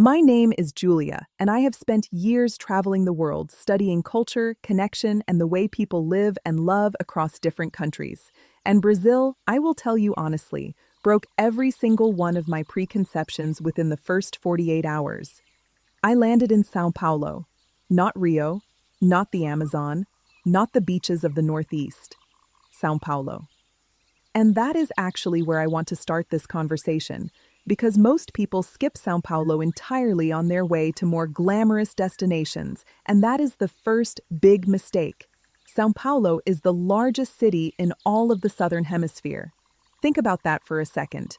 My name is Julia, and I have spent years traveling the world studying culture, connection, and the way people live and love across different countries. And Brazil, I will tell you honestly, broke every single one of my preconceptions within the first 48 hours. I landed in Sao Paulo, not Rio, not the Amazon, not the beaches of the Northeast. Sao Paulo. And that is actually where I want to start this conversation, because most people skip Sao Paulo entirely on their way to more glamorous destinations, and that is the first big mistake. Sao Paulo is the largest city in all of the Southern Hemisphere. Think about that for a second.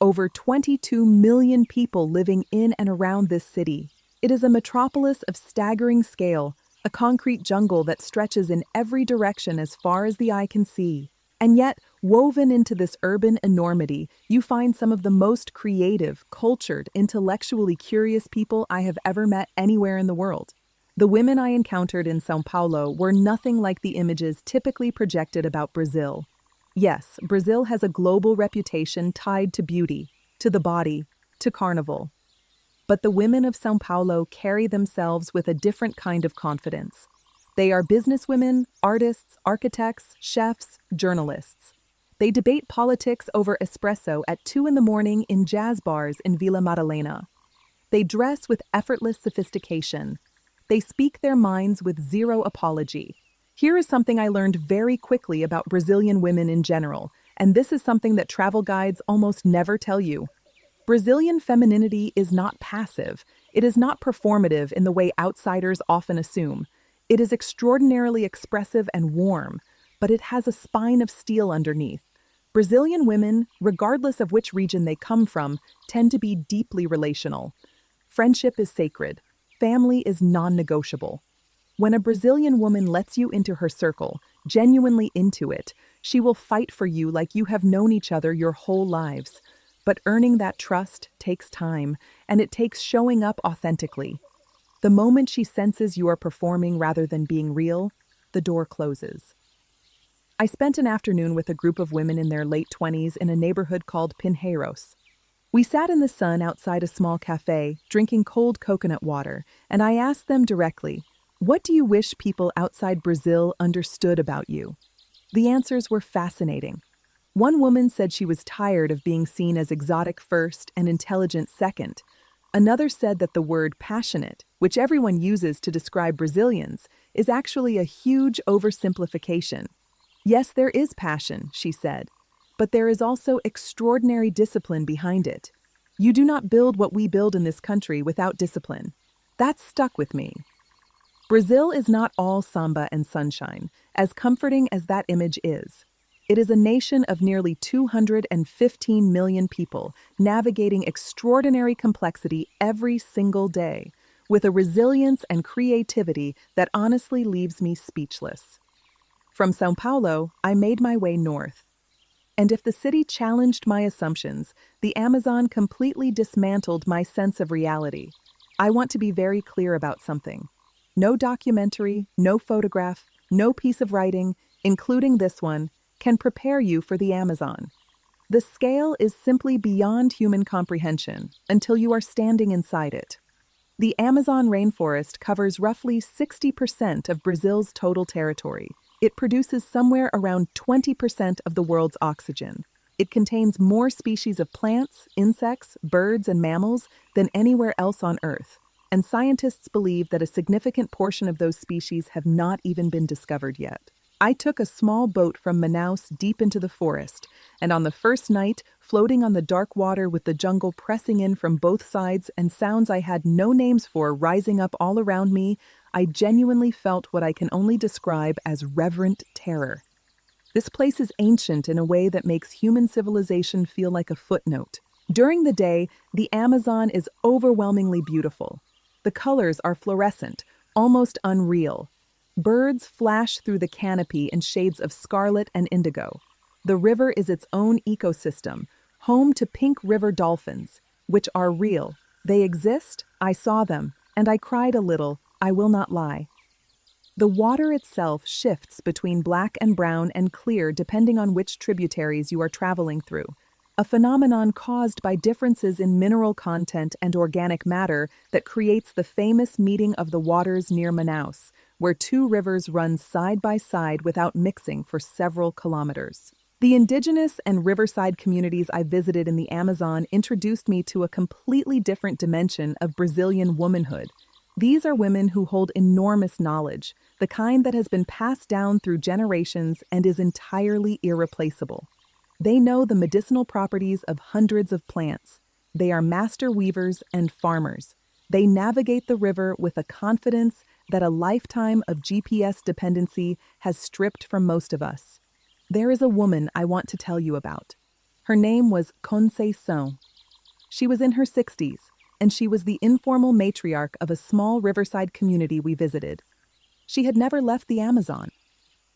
Over 22 million people living in and around this city. It is a metropolis of staggering scale, a concrete jungle that stretches in every direction as far as the eye can see. And yet, woven into this urban enormity, you find some of the most creative, cultured, intellectually curious people I have ever met anywhere in the world. The women I encountered in São Paulo were nothing like the images typically projected about Brazil. Yes, Brazil has a global reputation tied to beauty, to the body, to carnival. But the women of São Paulo carry themselves with a different kind of confidence. They are businesswomen, artists, architects, chefs, journalists. They debate politics over espresso at 2 in the morning in jazz bars in Vila Madalena. They dress with effortless sophistication. They speak their minds with zero apology. Here is something I learned very quickly about Brazilian women in general, and this is something that travel guides almost never tell you. Brazilian femininity is not passive. It is not performative in the way outsiders often assume. It is extraordinarily expressive and warm, but it has a spine of steel underneath. Brazilian women, regardless of which region they come from, tend to be deeply relational. Friendship is sacred. Family is non-negotiable. When a Brazilian woman lets you into her circle, genuinely into it, she will fight for you like you have known each other your whole lives. But earning that trust takes time, and it takes showing up authentically. The moment she senses you are performing rather than being real, the door closes. I spent an afternoon with a group of women in their late 20s in a neighborhood called Pinheiros. We sat in the sun outside a small cafe, drinking cold coconut water, and I asked them directly, "What do you wish people outside Brazil understood about you?" The answers were fascinating. One woman said she was tired of being seen as exotic first and intelligent second. Another said that the word passionate, which everyone uses to describe Brazilians, is actually a huge oversimplification. Yes, there is passion, she said, but there is also extraordinary discipline behind it. You do not build what we build in this country without discipline. That stuck with me. Brazil is not all samba and sunshine, as comforting as that image is. It is a nation of nearly 215 million people navigating extraordinary complexity every single day, with a resilience and creativity that honestly leaves me speechless. From São Paulo, I made my way north. And if the city challenged my assumptions, the Amazon completely dismantled my sense of reality. I want to be very clear about something. No documentary, no photograph, no piece of writing, including this one, can prepare you for the Amazon. The scale is simply beyond human comprehension until you are standing inside it. The Amazon rainforest covers roughly 60% of Brazil's total territory. It produces somewhere around 20% of the world's oxygen. It contains more species of plants, insects, birds, and mammals than anywhere else on Earth. And scientists believe that a significant portion of those species have not even been discovered yet. I took a small boat from Manaus deep into the forest, and on the first night, floating on the dark water with the jungle pressing in from both sides and sounds I had no names for rising up all around me, I genuinely felt what I can only describe as reverent terror. This place is ancient in a way that makes human civilization feel like a footnote. During the day, the Amazon is overwhelmingly beautiful. The colors are fluorescent, almost unreal. Birds flash through the canopy in shades of scarlet and indigo. The river is its own ecosystem, home to pink river dolphins, which are real. They exist, I saw them, and I cried a little, I will not lie. The water itself shifts between black and brown and clear depending on which tributaries you are traveling through. a phenomenon caused by differences in mineral content and organic matter that creates the famous meeting of the waters near Manaus, where two rivers run side by side without mixing for several kilometers. The indigenous and riverside communities I visited in the Amazon introduced me to a completely different dimension of Brazilian womanhood. These are women who hold enormous knowledge, the kind that has been passed down through generations and is entirely irreplaceable. They know the medicinal properties of hundreds of plants. They are master weavers and farmers. They navigate the river with a confidence that a lifetime of GPS dependency has stripped from most of us. There is a woman I want to tell you about. Her name was Conceição. She was in her 60s, and she was the informal matriarch of a small riverside community we visited. She had never left the Amazon.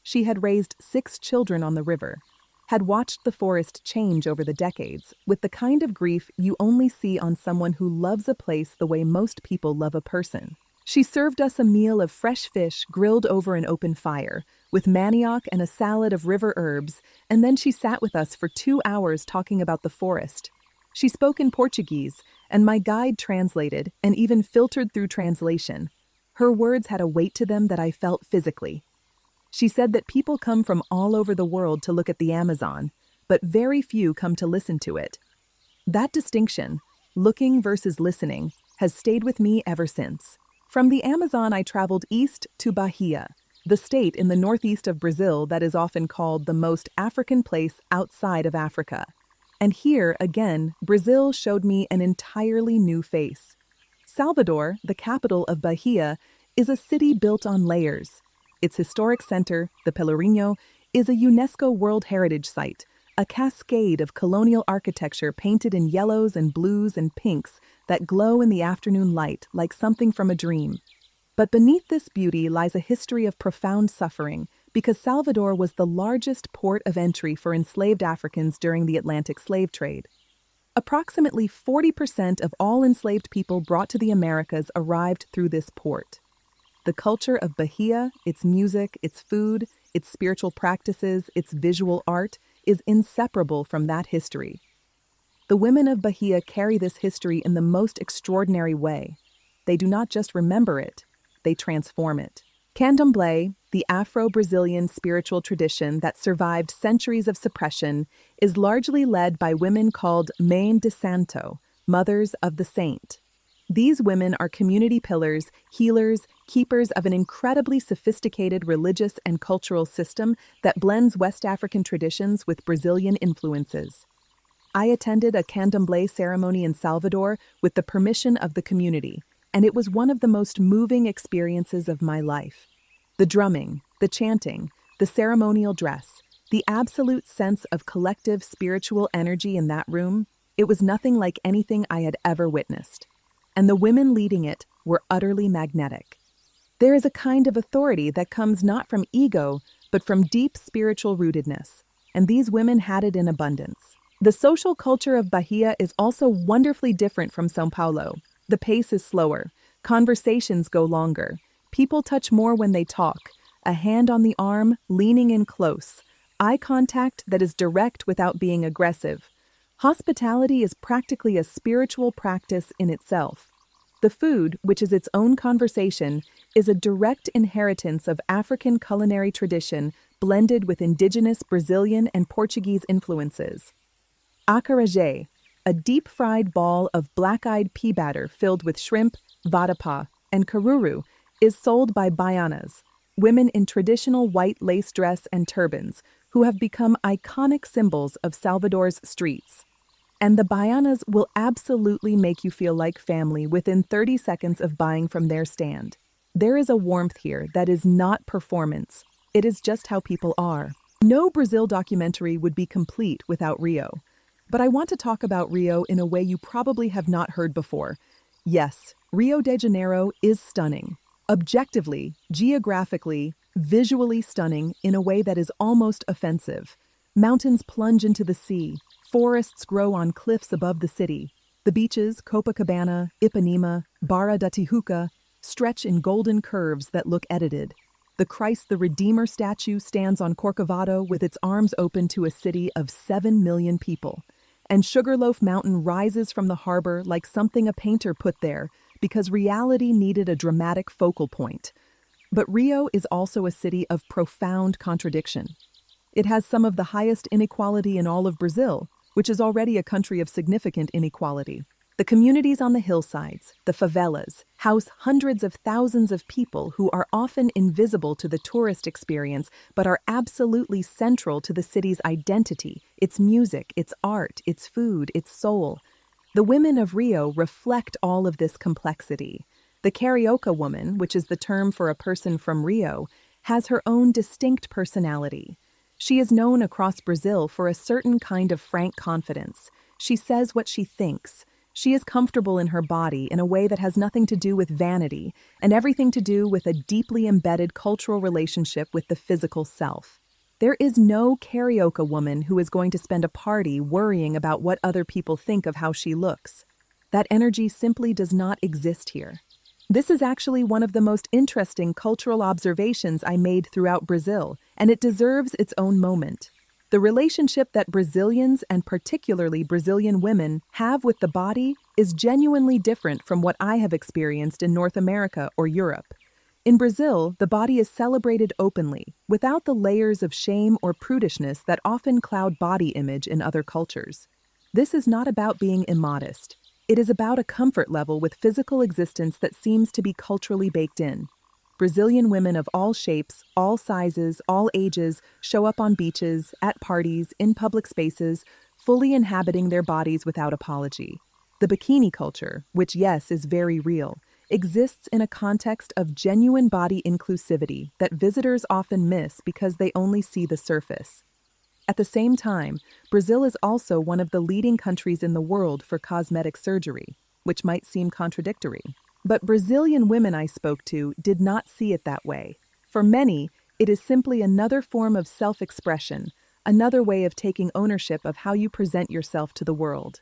She had raised 6 children on the river, had watched the forest change over the decades with the kind of grief you only see on someone who loves a place the way most people love a person. She served us a meal of fresh fish grilled over an open fire, with manioc and a salad of river herbs, and then she sat with us for 2 hours talking about the forest. She spoke in Portuguese, and my guide translated and even filtered through translation. Her words had a weight to them that I felt physically. She said that people come from all over the world to look at the Amazon, but very few come to listen to it. That distinction, looking versus listening, has stayed with me ever since. From the Amazon, I traveled east to Bahia, the state in the northeast of Brazil that is often called the most African place outside of Africa. And here, again, Brazil showed me an entirely new face. Salvador, the capital of Bahia, is a city built on layers. Its historic center, the Pelourinho, is a UNESCO World Heritage Site, a cascade of colonial architecture painted in yellows and blues and pinks that glow in the afternoon light like something from a dream. But beneath this beauty lies a history of profound suffering, because Salvador was the largest port of entry for enslaved Africans during the Atlantic slave trade. Approximately 40% of all enslaved people brought to the Americas arrived through this port. The culture of Bahia, its music, its food, its spiritual practices, its visual art, is inseparable from that history. The women of Bahia carry this history in the most extraordinary way. They do not just remember it, they transform it. Candomblé, the Afro-Brazilian spiritual tradition that survived centuries of suppression, is largely led by women called Mãe de Santo, mothers of the saint. These women are community pillars, healers, keepers of an incredibly sophisticated religious and cultural system that blends West African traditions with Brazilian influences. I attended a candomblé ceremony in Salvador with the permission of the community, and it was one of the most moving experiences of my life. The drumming, the chanting, the ceremonial dress, the absolute sense of collective spiritual energy in that room, it was nothing like anything I had ever witnessed. And the women leading it were utterly magnetic. There is a kind of authority that comes not from ego, but from deep spiritual rootedness, and these women had it in abundance. The social culture of Bahia is also wonderfully different from São Paulo. The pace is slower, conversations go longer, people touch more when they talk, a hand on the arm, leaning in close, eye contact that is direct without being aggressive. Hospitality is practically a spiritual practice in itself. The food, which is its own conversation, is a direct inheritance of African culinary tradition blended with indigenous Brazilian and Portuguese influences. Acarajé, a deep-fried ball of black-eyed pea batter filled with shrimp, vatapá, and caruru, is sold by baianas, women in traditional white lace dress and turbans, who have become iconic symbols of Salvador's streets. And the baianas will absolutely make you feel like family within 30 seconds of buying from their stand. There is a warmth here that is not performance. It is just how people are. No Brazil documentary would be complete without Rio. But I want to talk about Rio in a way you probably have not heard before. Yes, Rio de Janeiro is stunning. Objectively, geographically, visually stunning in a way that is almost offensive. Mountains plunge into the sea. Forests grow on cliffs above the city. The beaches, Copacabana, Ipanema, Barra da Tijuca, stretch in golden curves that look edited. The Christ the Redeemer statue stands on Corcovado with its arms open to a city of 7 million people. and Sugarloaf Mountain rises from the harbor like something a painter put there because reality needed a dramatic focal point. But Rio is also a city of profound contradiction. It has some of the highest inequality in all of Brazil, which is already a country of significant inequality. The communities on the hillsides, the favelas, house hundreds of thousands of people who are often invisible to the tourist experience but are absolutely central to the city's identity, its music, its art, its food, its soul. The women of Rio reflect all of this complexity. The Carioca woman, which is the term for a person from Rio, has her own distinct personality. She is known across Brazil for a certain kind of frank confidence. She says what she thinks. She is comfortable in her body in a way that has nothing to do with vanity and everything to do with a deeply embedded cultural relationship with the physical self. There is no Carioca woman who is going to spend a party worrying about what other people think of how she looks. That energy simply does not exist here. This is actually one of the most interesting cultural observations I made throughout Brazil, and it deserves its own moment. The relationship that Brazilians, and particularly Brazilian women, have with the body is genuinely different from what I have experienced in North America or Europe. In Brazil, the body is celebrated openly, without the layers of shame or prudishness that often cloud body image in other cultures. This is not about being immodest. It is about a comfort level with physical existence that seems to be culturally baked in. Brazilian women of all shapes, all sizes, all ages show up on beaches, at parties, in public spaces, fully inhabiting their bodies without apology. The bikini culture, which yes is very real, exists in a context of genuine body inclusivity that visitors often miss because they only see the surface. At the same time, Brazil is also one of the leading countries in the world for cosmetic surgery, which might seem contradictory. But Brazilian women I spoke to did not see it that way. For many, it is simply another form of self-expression, another way of taking ownership of how you present yourself to the world.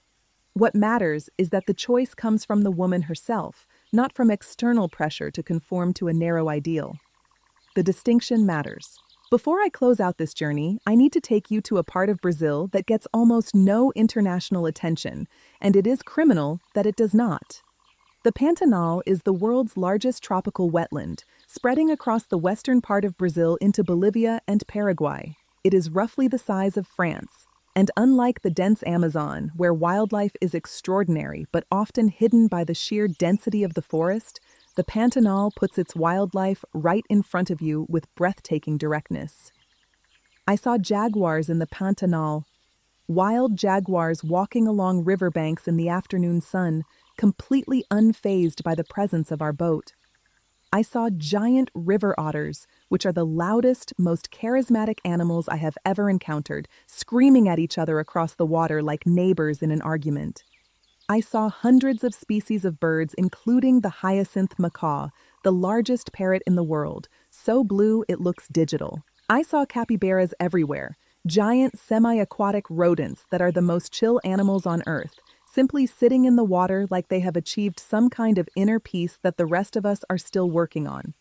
What matters is that the choice comes from the woman herself, not from external pressure to conform to a narrow ideal. The distinction matters. Before I close out this journey, I need to take you to a part of Brazil that gets almost no international attention, and it is criminal that it does not. The Pantanal is the world's largest tropical wetland, spreading across the western part of Brazil into Bolivia and Paraguay. It is roughly the size of France, and unlike the dense Amazon, where wildlife is extraordinary but often hidden by the sheer density of the forest, the Pantanal puts its wildlife right in front of you with breathtaking directness. I saw jaguars in the Pantanal, wild jaguars walking along riverbanks in the afternoon sun, completely unfazed by the presence of our boat. I saw giant river otters, which are the loudest, most charismatic animals I have ever encountered, screaming at each other across the water like neighbors in an argument. I saw hundreds of species of birds, including the hyacinth macaw, the largest parrot in the world, so blue it looks digital. I saw capybaras everywhere, giant semi-aquatic rodents that are the most chill animals on Earth, simply sitting in the water like they have achieved some kind of inner peace that the rest of us are still working on.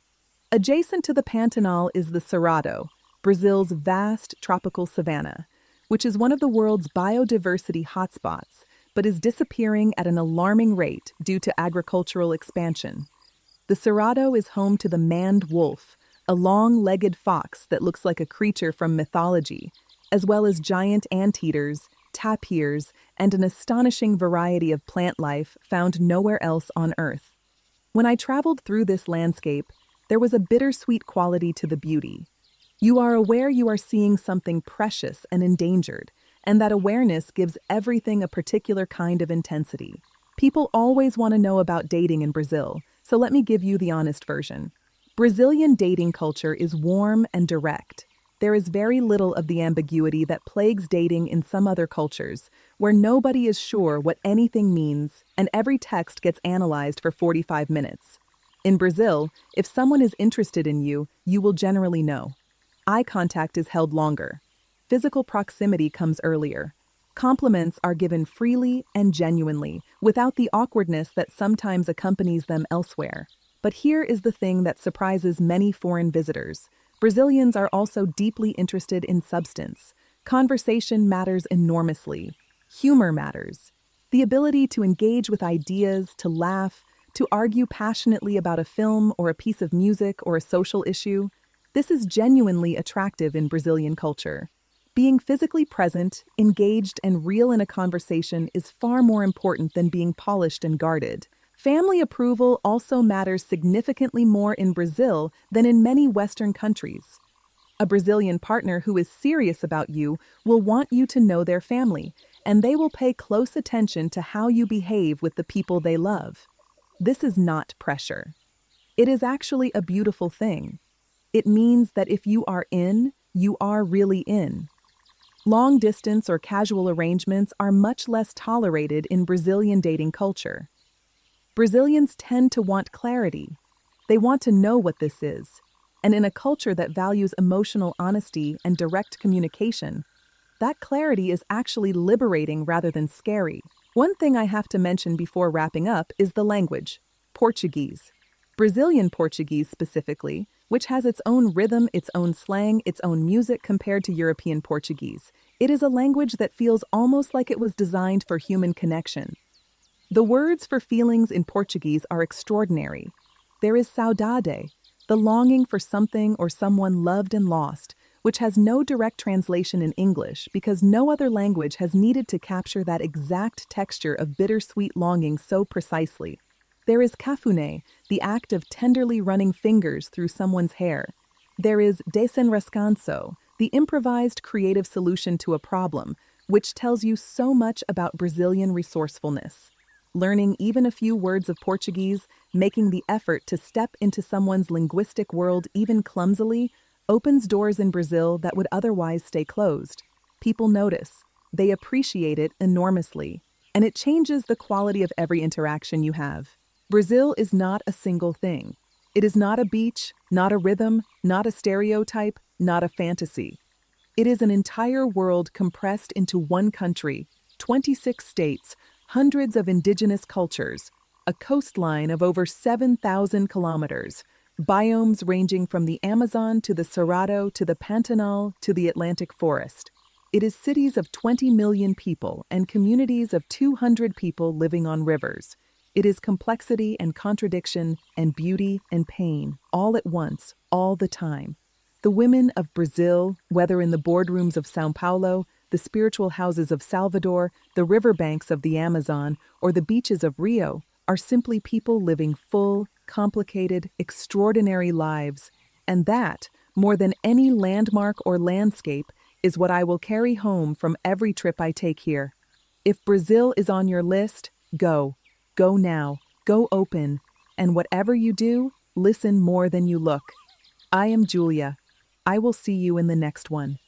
Adjacent to the Pantanal is the Cerrado, Brazil's vast tropical savanna, which is one of the world's biodiversity hotspots, but is disappearing at an alarming rate due to agricultural expansion. The Cerrado is home to the maned wolf, a long-legged fox that looks like a creature from mythology, as well as giant anteaters, tapirs, and an astonishing variety of plant life found nowhere else on Earth. When I traveled through this landscape, there was a bittersweet quality to the beauty. You are aware you are seeing something precious and endangered, and that awareness gives everything a particular kind of intensity. People always want to know about dating in Brazil, so let me give you the honest version. Brazilian dating culture is warm and direct. There is very little of the ambiguity that plagues dating in some other cultures, where nobody is sure what anything means and every text gets analyzed for 45 minutes. In Brazil, if someone is interested in you, you will generally know. Eye contact is held longer. Physical proximity comes earlier. Compliments are given freely and genuinely, without the awkwardness that sometimes accompanies them elsewhere. But here is the thing that surprises many foreign visitors. Brazilians are also deeply interested in substance. Conversation matters enormously. Humor matters. The ability to engage with ideas, to laugh, to argue passionately about a film or a piece of music or a social issue, this is genuinely attractive in Brazilian culture. Being physically present, engaged, and real in a conversation is far more important than being polished and guarded. Family approval also matters significantly more in Brazil than in many Western countries. A Brazilian partner who is serious about you will want you to know their family, and they will pay close attention to how you behave with the people they love. This is not pressure. It is actually a beautiful thing. It means that if you are in, you are really in. Long distance or casual arrangements are much less tolerated in Brazilian dating culture. Brazilians tend to want clarity. They want to know what this is. And in a culture that values emotional honesty and direct communication, that clarity is actually liberating rather than scary. One thing I have to mention before wrapping up is the language, Portuguese. Brazilian Portuguese specifically, which has its own rhythm, its own slang, its own music compared to European Portuguese. It is a language that feels almost like it was designed for human connection. The words for feelings in Portuguese are extraordinary. There is saudade, the longing for something or someone loved and lost, which has no direct translation in English because no other language has needed to capture that exact texture of bittersweet longing so precisely. There is cafuné, the act of tenderly running fingers through someone's hair. There is desenrascanço, the improvised creative solution to a problem, which tells you so much about Brazilian resourcefulness. Learning even a few words of Portuguese, making the effort to step into someone's linguistic world even clumsily, opens doors in Brazil that would otherwise stay closed. People notice. They appreciate it enormously. And it changes the quality of every interaction you have. Brazil is not a single thing. It is not a beach, not a rhythm, not a stereotype, not a fantasy. It is an entire world compressed into one country, 26 states, hundreds of indigenous cultures, a coastline of over 7,000 kilometers, biomes ranging from the Amazon to the Cerrado to the Pantanal to the Atlantic forest. It is cities of 20 million people and communities of 200 people living on rivers. It is complexity and contradiction and beauty and pain, all at once, all the time. The women of Brazil, whether in the boardrooms of São Paulo, the spiritual houses of Salvador, the riverbanks of the Amazon, or the beaches of Rio, are simply people living full, complicated, extraordinary lives. And that, more than any landmark or landscape, is what I will carry home from every trip I take here. If Brazil is on your list, go. Go now. Go open. And whatever you do, listen more than you look. I am Julia. I will see you in the next one.